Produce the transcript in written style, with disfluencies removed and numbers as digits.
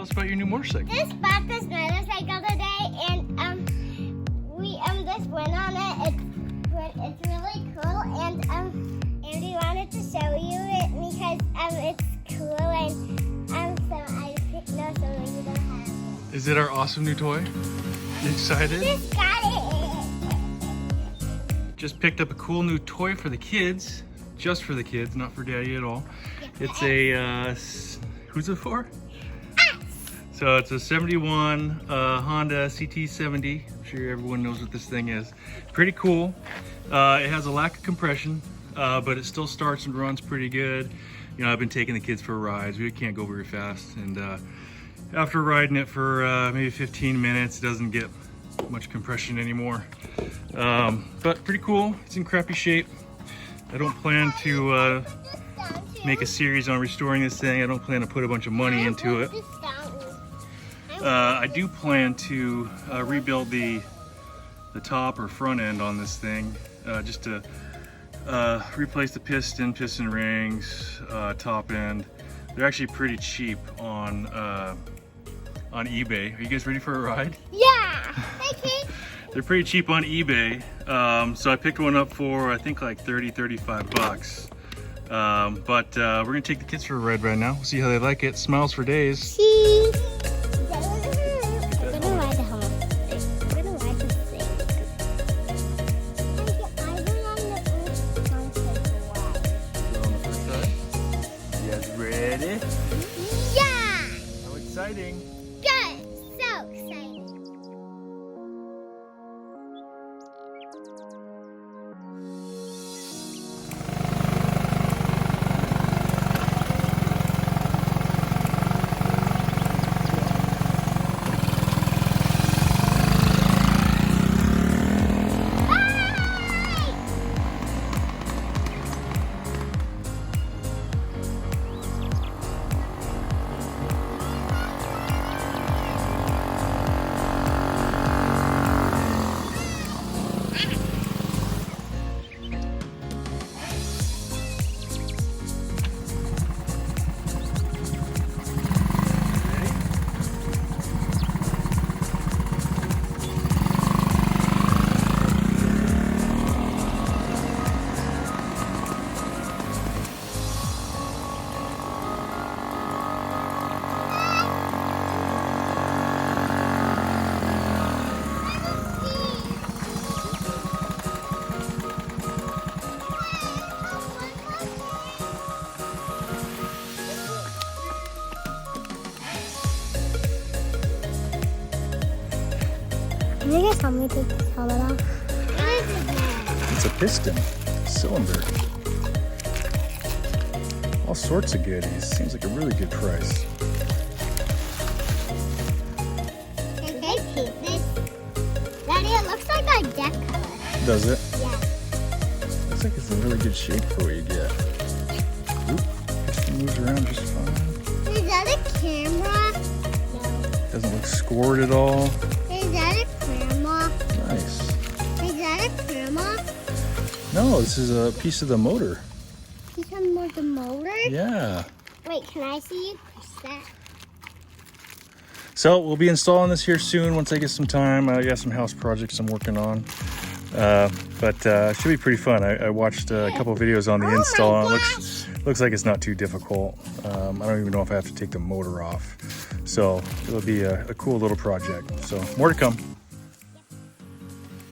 tell us about your new motorcycle. Just bought this motorcycle today, and we just went on it. It's really cool, and we wanted to show you it because it's cool, and so I picked no, so you don't have it. Is it our awesome new toy? You excited? Just got it. Just picked up a cool new toy for the kids. Just for the kids, not for Daddy at all. It's a, who's it for? So it's a 71 Honda CT70. I'm sure everyone knows what this thing is. Pretty cool. It has a lack of compression, but it still starts and runs pretty good. You know, I've been taking the kids for rides. We can't go very fast. And after riding it for maybe 15 minutes, it doesn't get much compression anymore. But pretty cool. It's in crappy shape. I don't plan to make a series on restoring this thing. I don't plan to put a bunch of money into it. I do plan to rebuild the top or front end on this thing, just to replace the piston rings, top end. They're actually pretty cheap on eBay. Are you guys ready for a ride? Yeah. Okay. They're pretty cheap on eBay. So I picked one up for I think like 35 bucks. But we're gonna take the kids for a ride right now. We'll see how they like it. Smiles for days. Cheese. We're gonna ride the home. We're gonna ride this thing. I've been on the front On the first side. You guys ready? Yeah. How exciting! Good. So exciting. Can you guys help me take this helmet off? What is it now? It's a piston cylinder. All sorts of goodies. Seems like a really good price. Can they paint this? Daddy, it looks like our deck color. Does it? Yeah. Looks like it's in really good shape for what you get. Oop, piston moves around just fine. Is that a camera? No. Doesn't look scored at all. Is that a camera? Nice. Is that a camera? No, this is a piece of the motor. Piece of the motor? Yeah. Wait, can I see you push that? So we'll be installing this here soon once I get some time. I got some house projects I'm working on. But it should be pretty fun. I watched a couple videos on the install. And it looks like it's not too difficult. I don't even know if I have to take the motor off. So it'll be a cool little project. So more to come.